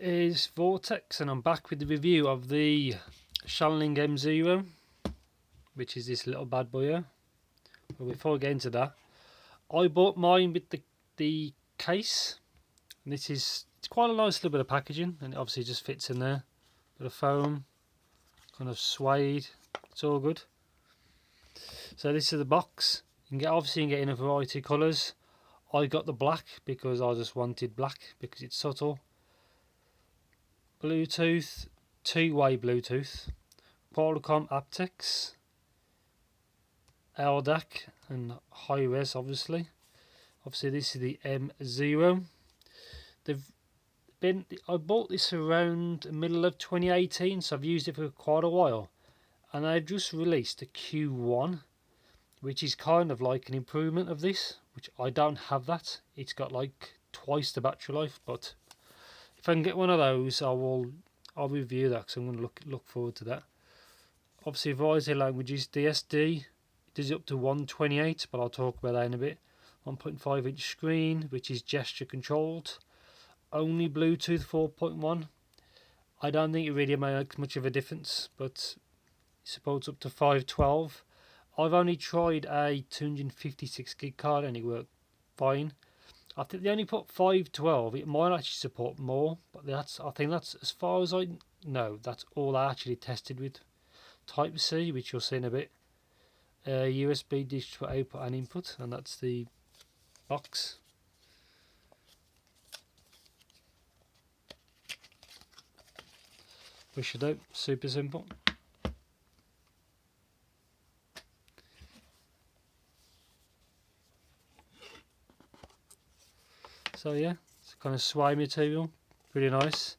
is Vortex, and I'm back with the review of the Shanling M0, which is this little bad boy here. But before I get into that, I bought mine with the case, and it's quite a nice little bit of packaging, and it obviously just fits in there. Bit of foam, kind of suede, it's all good. So this is the box. You can get in a variety of colours. I got the black because I just wanted black because it's subtle. Bluetooth, two-way Bluetooth, Qualcomm aptX, LDAC and high res obviously. Obviously this is the M0. I bought this around the middle of 2018, so I've used it for quite a while. And they've just released a Q1, which is kind of like an improvement of this, which I don't have that. It's got like twice the battery life, but if I can get one of those, I'll review that because I'm going to look forward to that. Obviously, variety of languages. DSD does it up to 128, but I'll talk about that in a bit. 1.5-inch screen, which is gesture controlled. Only Bluetooth 4.1. I don't think it really makes much of a difference, but it supports up to 512. I've only tried a 256 gig card and it worked fine. I think they only put 512. It might actually support more, but I think that's as far as I know. That's all I actually tested with. Type C, which you'll see in a bit. USB digital output and input, and that's the box. Push it out. Super simple. So yeah, it's kind of suede material, pretty nice.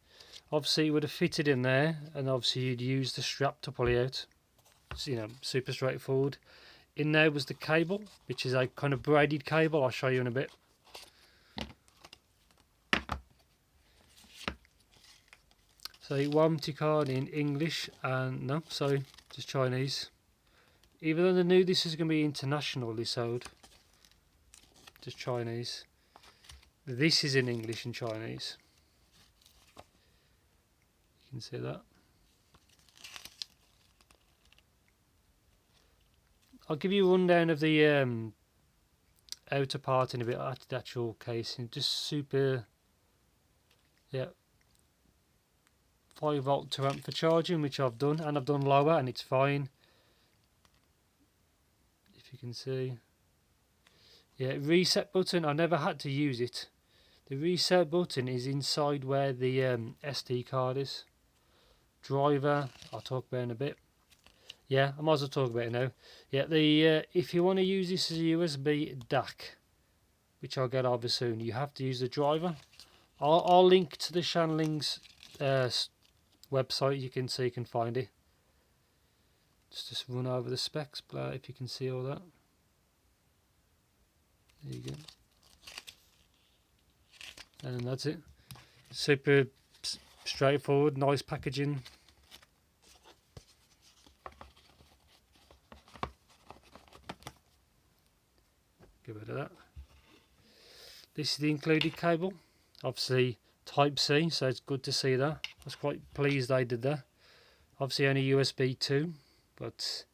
Obviously it would have fitted in there, and obviously you'd use the strap to pull it out. It's, super straightforward. In there was the cable, which is a kind of braided cable. I'll show you in a bit. So warranty card in English and just Chinese. Even though they knew this is going to be internationally sold, just Chinese. This is in English and Chinese. You can see that. I'll give you a rundown of the outer part in a bit, the actual casing. Just super, 5-volt 2-amp for charging, which I've done, and I've done lower, and it's fine. If you can see. Yeah, reset button, I never had to use it. The reset button is inside where the SD card is. Driver, I'll talk about in a bit. Yeah, I might as well talk about it now. Yeah, if you want to use this as a USB DAC, which I'll get over soon, you have to use the driver. I'll link to the Shanling's website. You can find it. Just run over the specs, if you can see all that. There you go. And that's it. Super straightforward, nice packaging. Get rid of that. This is the included cable. Obviously Type C, so it's good to see that. I was quite pleased they did that. Obviously only USB 2, but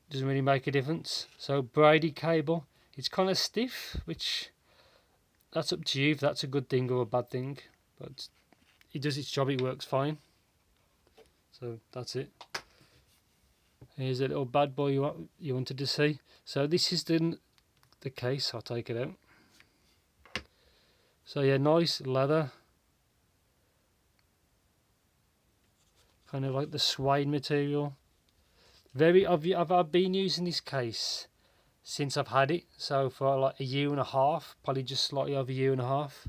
doesn't really make a difference. So braided cable. It's kind of stiff, which that's up to you if that's a good thing or a bad thing, but it does its job, it works fine. So that's it. Here's a little bad boy you wanted to see. So this is the case. I'll take it out. So yeah, nice leather, kind of like the suede material. I've been using this case since I've had it, so for like a year and a half, probably just slightly over a year and a half.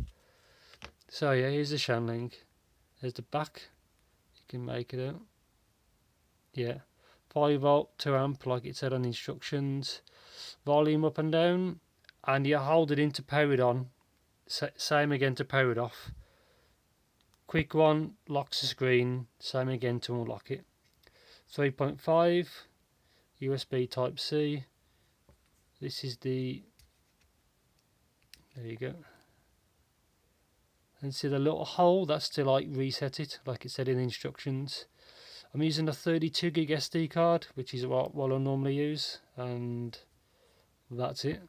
So yeah, here's the Shanling. There's the back. You can make it out. Yeah, 5-volt 2-amp, like it said on the instructions. Volume up and down, and you hold it in to power it on. Same again to power it off. Quick one locks the screen. Same again to unlock it. 3.5 USB Type C. This is the. There you go. And see the little hole, that's to like reset it, like it said in the instructions. I'm using a 32 gig SD card, which is what I normally use, and that's it.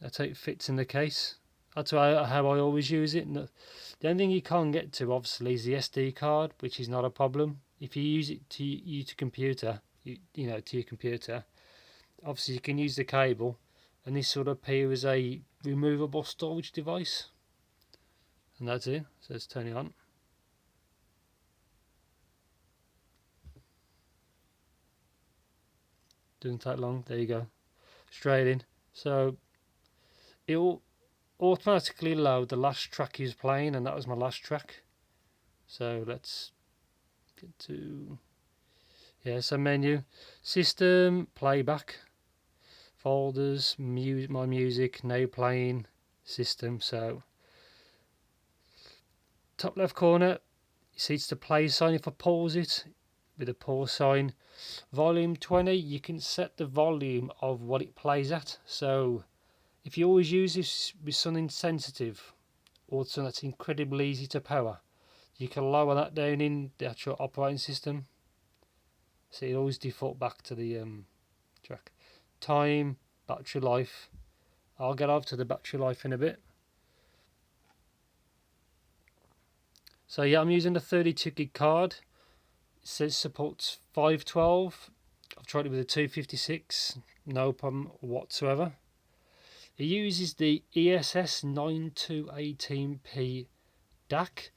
That's how it fits in the case. That's how I always use it. The only thing you can't get to, obviously, is the SD card, which is not a problem. If you use it to your computer, to your computer, obviously you can use the cable, and this sort of appear as a removable storage device. And that's it. So let's turn it on. Doesn't take long. There you go. Straight in. So it will automatically load the last track he's playing, and that was my last track. So let's get to so menu, system, playback, folders, my music, now playing, system. So top left corner, you see it's the play sign. If I pause it with a pause sign, volume 20, you can set the volume of what it plays at. So if you always use this with something sensitive or something that's incredibly easy to power, you can lower that down in the actual operating system. So it always default back to the track. Time, battery life. I'll get over to the battery life in a bit. So yeah, I'm using a 32 gig card. It says supports 512. I've tried it with a 256, no problem whatsoever. It uses the ESS 9218P DAC,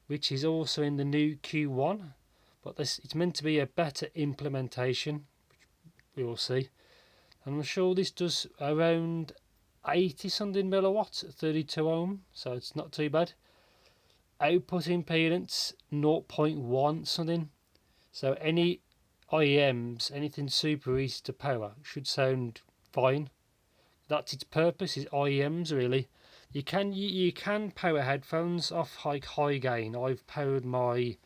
which is also in the new Q1, but it's meant to be a better implementation, which we will see. And I'm sure this does around 80 something milliwatts at 32 ohm, so it's not too bad. Output impedance 0.1 something, so any IEMs, anything super easy to power, should sound fine. That's its purpose, is IEMs really. You can power headphones off high gain. I've powered my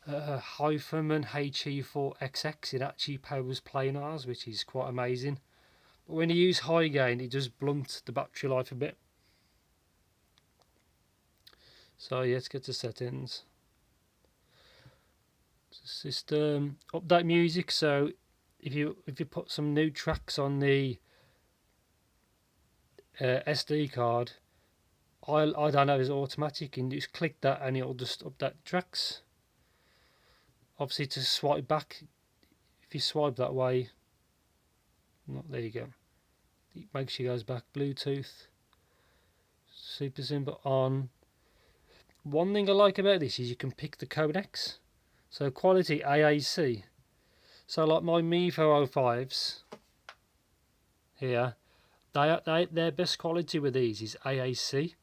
Firmware HE4XX. It actually powers planars, which is quite amazing. But when you use high gain, it does blunt the battery life a bit. So yeah, let's get to settings. System, update music. So if you put some new tracks on the SD card, I don't know, it's automatic. You can just click that and it'll just update the tracks. Obviously, to swipe back, if you swipe that way, there you go. It makes sure it goes back. Bluetooth, super simple on. One thing I like about this is you can pick the codecs. So quality AAC. So like my M0 05s here, their best quality with these is AAC.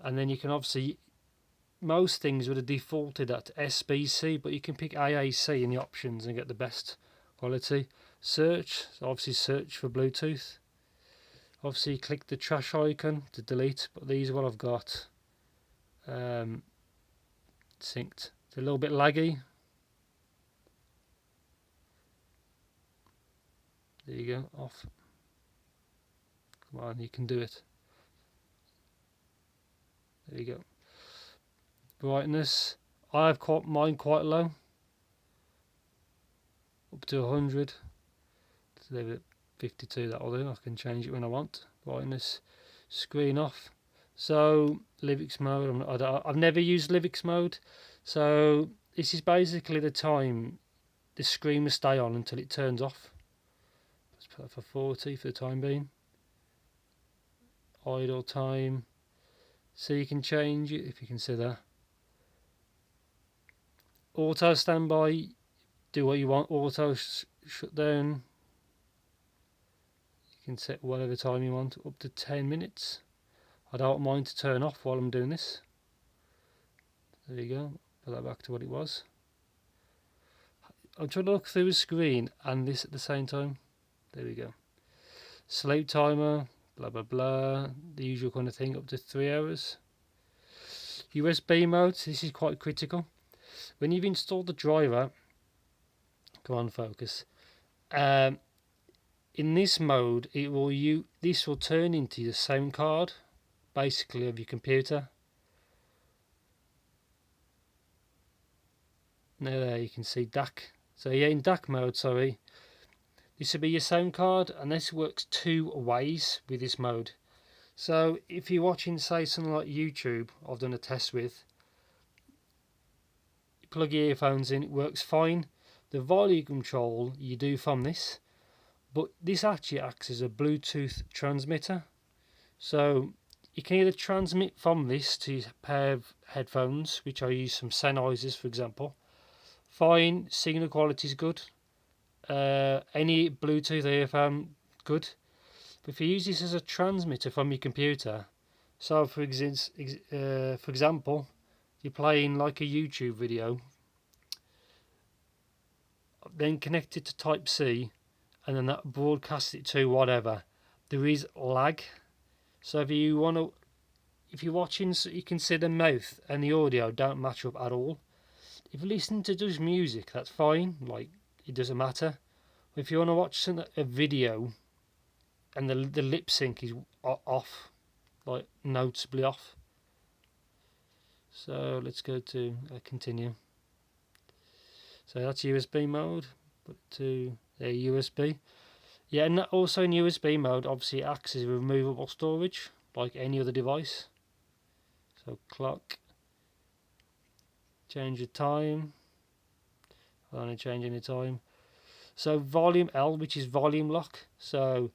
And then you can obviously, most things would have defaulted at SBC, but you can pick AAC in the options and get the best quality. Search, so obviously search for Bluetooth. Obviously click the trash icon to delete, but these are what I've got synced. It's a little bit laggy. There you go, off. Come on, you can do it. There you go. Brightness, I've got mine quite low, up to 100. Let's leave it 52, that'll do. I can change it when I want. Brightness, screen off. So lyrics mode, I've never used lyrics mode, so this is basically the time the screen will stay on until it turns off. Let's put that for 40 for the time being. Idle time, so you can change it if you can see that. Auto standby, do what you want. Auto shut down, you can set whatever time you want, up to 10 minutes. I don't mind to turn off while I'm doing this. There you go, put that back to what it was. I'm trying to look through the screen and this at the same time. There we go. Sleep timer, blah blah blah, the usual kind of thing, up to 3 hours. USB mode, this is quite critical. When you've installed the driver, come on, focus. in this mode, this will turn into your sound card, basically, of your computer. Now there you can see DAC. So yeah, in DAC mode, sorry, this will be your sound card, and this works two ways with this mode. So if you're watching, say, something like YouTube, I've done a test with, you plug your earphones in, it works fine. The volume control you do from this, but this actually acts as a Bluetooth transmitter. So you can either transmit from this to a pair of headphones, which I use some Sennheisers, for example. Fine, signal quality is good. Any Bluetooth earphone, good. But if you use this as a transmitter from your computer, so for example, you're playing like a YouTube video, then connect it to Type C, and then that broadcasts it to whatever, there is lag. So if you're watching, so you can see the mouth and the audio don't match up at all. If you're listening to just music, that's fine, like it doesn't matter. If you want to watch a video and the lip sync is off, like noticeably off. So let's go to continue. So that's USB mode, but to USB. Yeah, and also in USB mode, obviously it acts as removable storage, like any other device. So clock, change the time. I don't change any time. So volume L, which is volume lock. So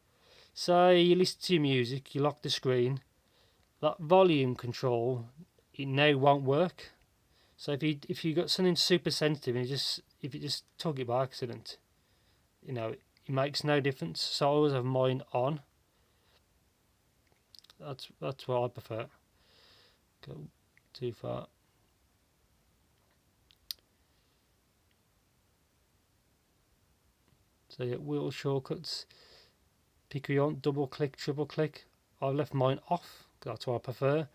say you listen to your music, you lock the screen, that volume control, it now won't work. So if you got something super sensitive and if you just tug it by accident, it makes no difference. So I always have mine on. That's what I prefer. Go too far. So yeah, wheel shortcuts. Pick your own, double click, triple click. I've left mine off. That's what I prefer.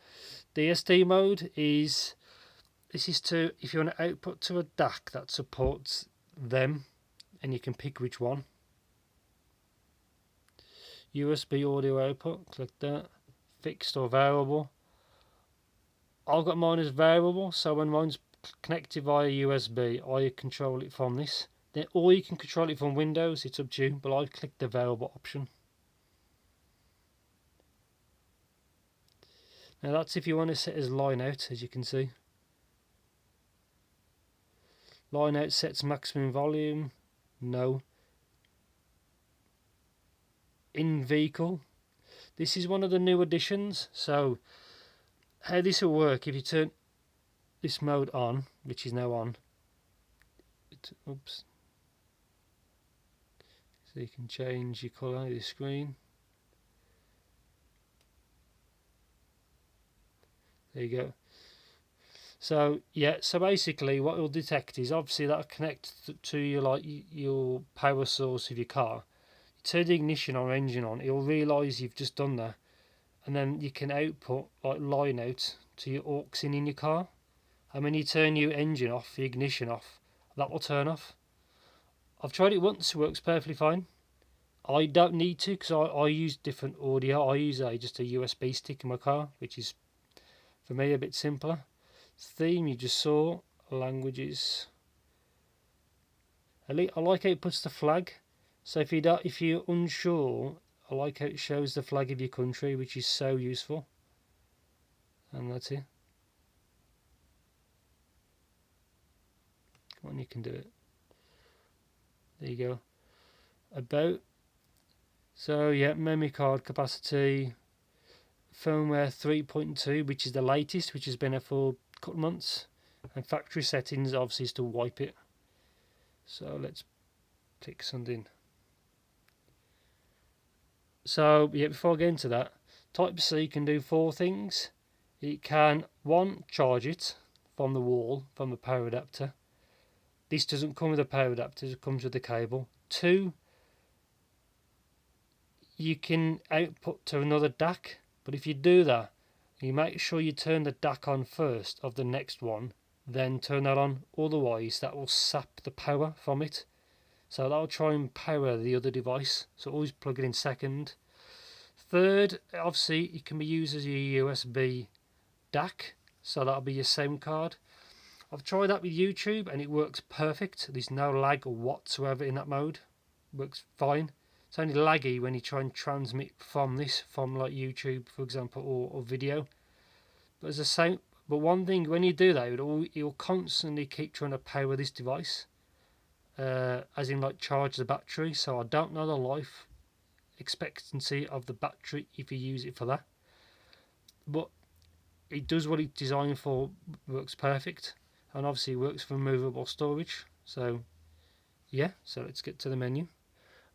DSD mode is, this is to, if you want to output to a DAC that supports them, and you can pick which one. USB audio output, click that. Fixed or variable. I've got mine as variable, so when mine's connected via USB, I control it from this. Then, or you can control it from Windows, it's up to you, but I've clicked the variable option. Now that's if you want to set as line out, as you can see. Line out sets maximum volume, no. In vehicle, this is one of the new additions. So how this will work, if you turn this mode on, which is now on, oops, so you can change your colour of the screen. There you go. So yeah, so basically what it'll detect is, obviously that'll connect to your power source of your car. You turn the ignition or engine on, it'll realise you've just done that, and then you can output like line out to your aux in your car. And when you turn your engine off, the ignition off, that will turn off. I've tried it once, it works perfectly fine. I don't need to, because I use different audio. I use just a USB stick in my car, which is for me a bit simpler. Theme you just saw, languages. I like how it puts the flag. So if you're unsure, I like how it shows the flag of your country, which is so useful. And that's it. Come on, you can do it. There you go. About. So yeah, memory card capacity, firmware 3.2, which is the latest, which has been there for a couple of months, and factory settings obviously is to wipe it. So let's pick something. So yeah, before I get into that, Type C can do 4 things. It can, 1, charge it from the wall, from the power adapter. This doesn't come with a power adapter, it comes with the cable. 2, you can output to another DAC, but if you do that, you make sure you turn the DAC on first of the next one, then turn that on, otherwise that will sap the power from it. so that'll try and power the other device, so always plug it in second. Third, obviously it can be used as your USB DAC, so that'll be your SIM card. I've tried that with YouTube and it works perfect. There's no lag whatsoever in that mode. Works fine. It's only laggy when you try and transmit from like YouTube, for example, or video. But as I say, but one thing, when you do that, it'll constantly keep trying to power this device, as in like charge the battery. So I don't know the life expectancy of the battery if you use it for that. But it does what it's designed for, works perfect, and obviously works for movable storage. So yeah, so let's get to the menu.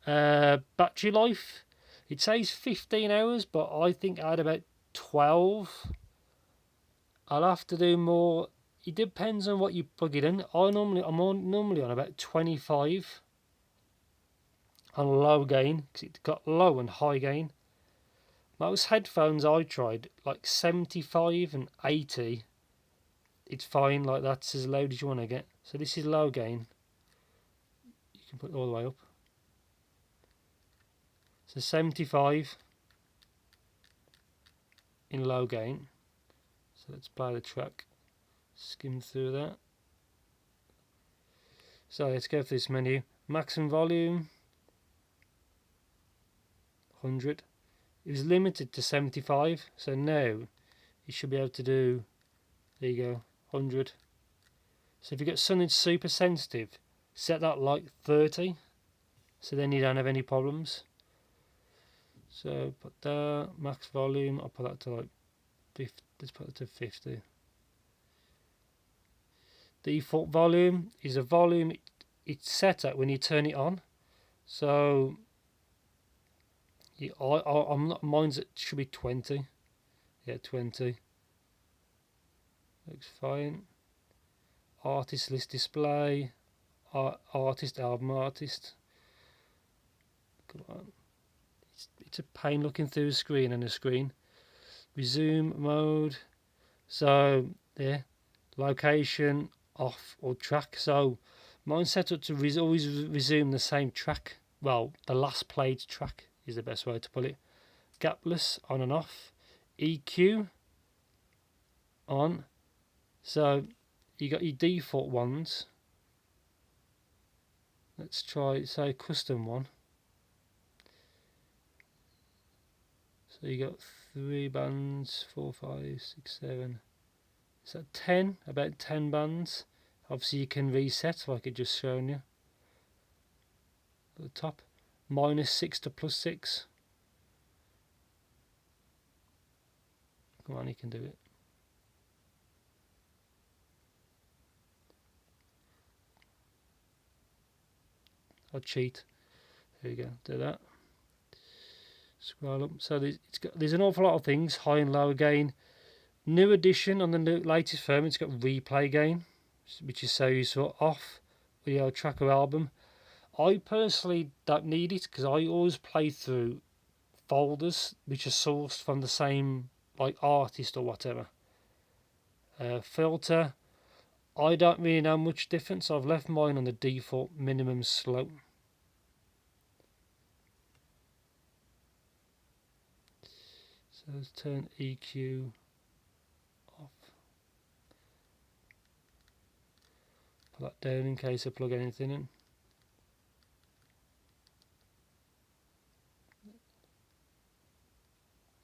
Battery life, it says 15 hours, but I think I had about 12. I'll have to do more. It depends on what you plug it in. I'm normally on about 25 on low gain, because it's got low and high gain. Most headphones I tried, like 75 and 80, it's fine, like that's as loud as you want to get. So this is low gain. You can put it all the way up. So 75 in low gain. So let's play the track, skim through that. So let's go for this menu. Maximum volume 100. It was limited to 75, so now you should be able to do, there you go, 100. So if you get something super sensitive, set that like 30, so then you don't have any problems. So put that max volume, I'll put that to like 50. Let's put it to 50. Default volume is a volume it's set at when you turn it on. So yeah, I'm not, mine's it should be 20. Yeah, 20. Looks fine. Artist list display. Artist, album artist. Come on. It's a pain looking through a screen and a screen. Resume mode. So there. Location off or track. So mine's set up to always resume the same track. Well, the last played track is the best way to put it. Gapless on and off. EQ on. So you got your default ones. Let's try, say, custom one. So you got 3 bands, 4, 5, 6, 7. Is that 10? About 10 bands. Obviously you can reset like it just shown you. At the top. -6 to +6. Come on, you can do it. I'll cheat. There you go, do that. Scroll up. So there's an awful lot of things, high and low gain. New addition on the latest firmware, it's got replay gain, which is so useful. Off video tracker album. I personally don't need it because I always play through folders which are sourced from the same like artist or whatever. Filter, I don't really know much difference. I've left mine on the default minimum slope. So let's turn EQ off. Put that down in case I plug anything in.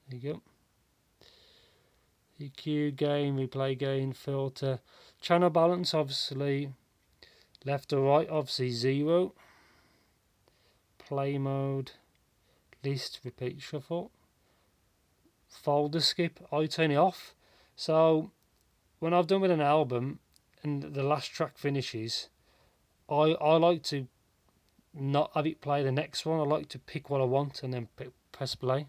There you go. EQ, gain, replay gain, filter. Channel balance, obviously left or right, obviously 0. Play mode, list, repeat, shuffle. Folder skip, I turn it off. So when I've done with an album and the last track finishes, I like to not have it play the next one. I like to pick what I want and then press play.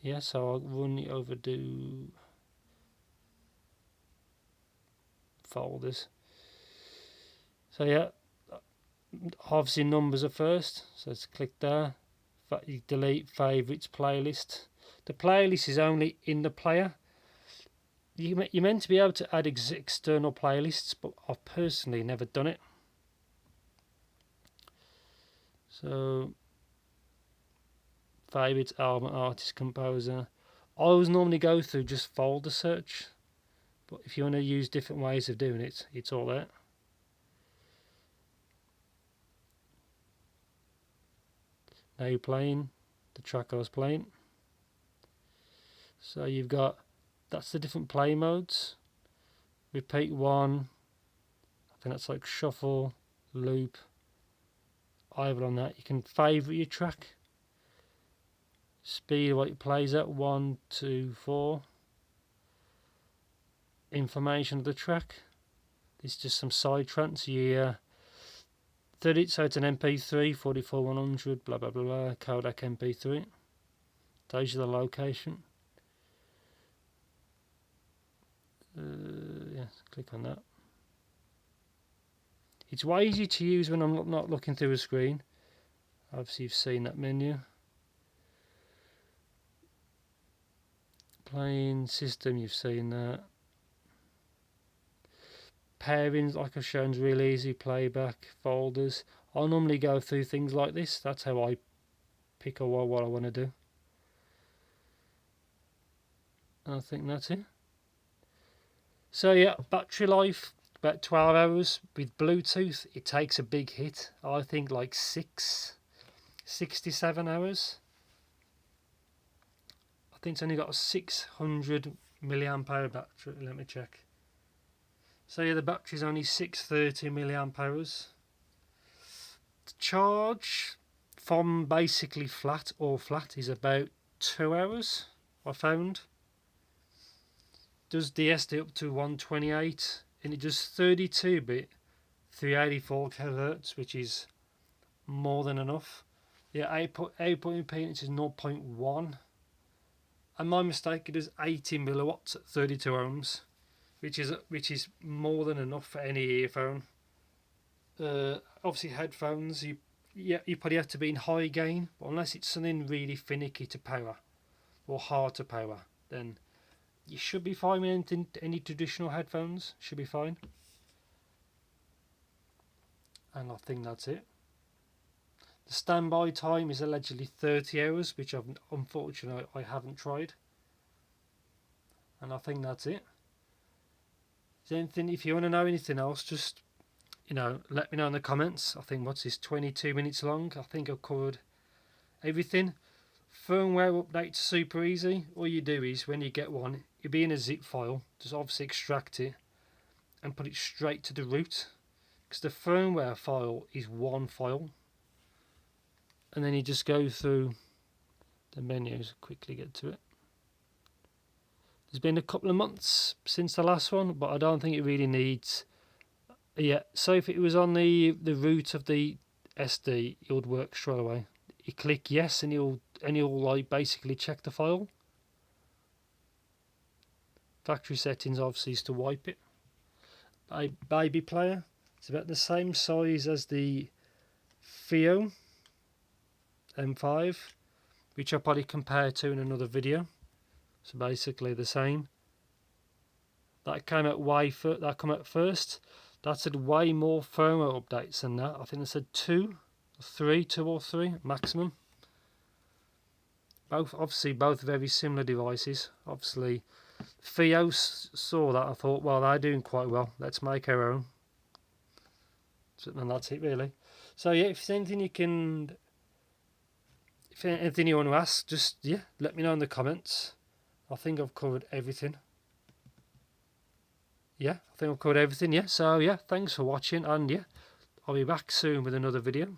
Yeah, so I'll run it over to folders. So yeah, obviously numbers are first, so let's click there. You delete favourites playlist. The playlist is only in the player. You're meant to be able to add external playlists, but I've personally never done it. So, favourites, album, artist, composer. I always normally go through just folder search, but if you want to use different ways of doing it, it's all there. Now you're playing the track I was playing. So you've got, that's the different play modes. Repeat 1, I think that's like shuffle, loop. Either on that, you can favourite your track. Speed, what it plays at, 1, 2, 4. Information of the track. This is just some side tracks. Yeah. 30, so it's an MP3, 44100, blah blah blah blah, codec MP3. Tells you the location. Yeah, click on that. It's way easier to use when I'm not looking through a screen. Obviously, you've seen that menu. Playing system, you've seen that. Pairings, like I've shown, is really easy. Playback, folders. I'll normally go through things like this. That's how I pick up what I want to do. I think that's it. So yeah, battery life about 12 hours. With Bluetooth, it takes a big hit. I think like 67 hours. I think it's only got a 600 milliamp hour battery. Let me check. So yeah, the battery's only 630 milliamp hours. The charge from basically flat is about 2 hours, I found. Does the SD up to 128, and it does 32-bit 384 kHz, which is more than enough. Yeah, output impedance is 0.1, and my mistake, it does 80 milliwatts at 32 ohms, which is more than enough for any earphone. Obviously headphones, you probably have to be in high gain, but unless it's something really finicky to power or hard to power, then you should be fine with any traditional headphones. Should be fine. And I think that's it. The standby time is allegedly 30 hours, which unfortunately I haven't tried. And I think that's it. Is there anything, if you want to know anything else, just let me know in the comments. I think, what's this, 22 minutes long? I think I've covered everything. Firmware updates super easy. All you do is, when you get one, it'll be in a zip file. Just obviously extract it and put it straight to the root, because the firmware file is one file. And then you just go through the menus, quickly get to it. There's been a couple of months since the last one, but I don't think it really needs. Yeah, so if it was on the root of the SD, it would work straight away. You click yes, and he'll like basically check the file. Factory settings obviously is to wipe it. Baby player, it's about the same size as the Fiio M5, which I'll probably compare to in another video. So basically the same. That came out first. That said way more firmware updates than that. I think they said 2 or 3 maximum. Both very similar devices. Obviously, Fiio saw that. I thought, well, they're doing quite well. Let's make our own. And that's it, really. So yeah, if there's anything you want to ask, just let me know in the comments. I think I've covered everything. Yeah, I think I've covered everything. Yeah, so yeah, thanks for watching, and yeah, I'll be back soon with another video.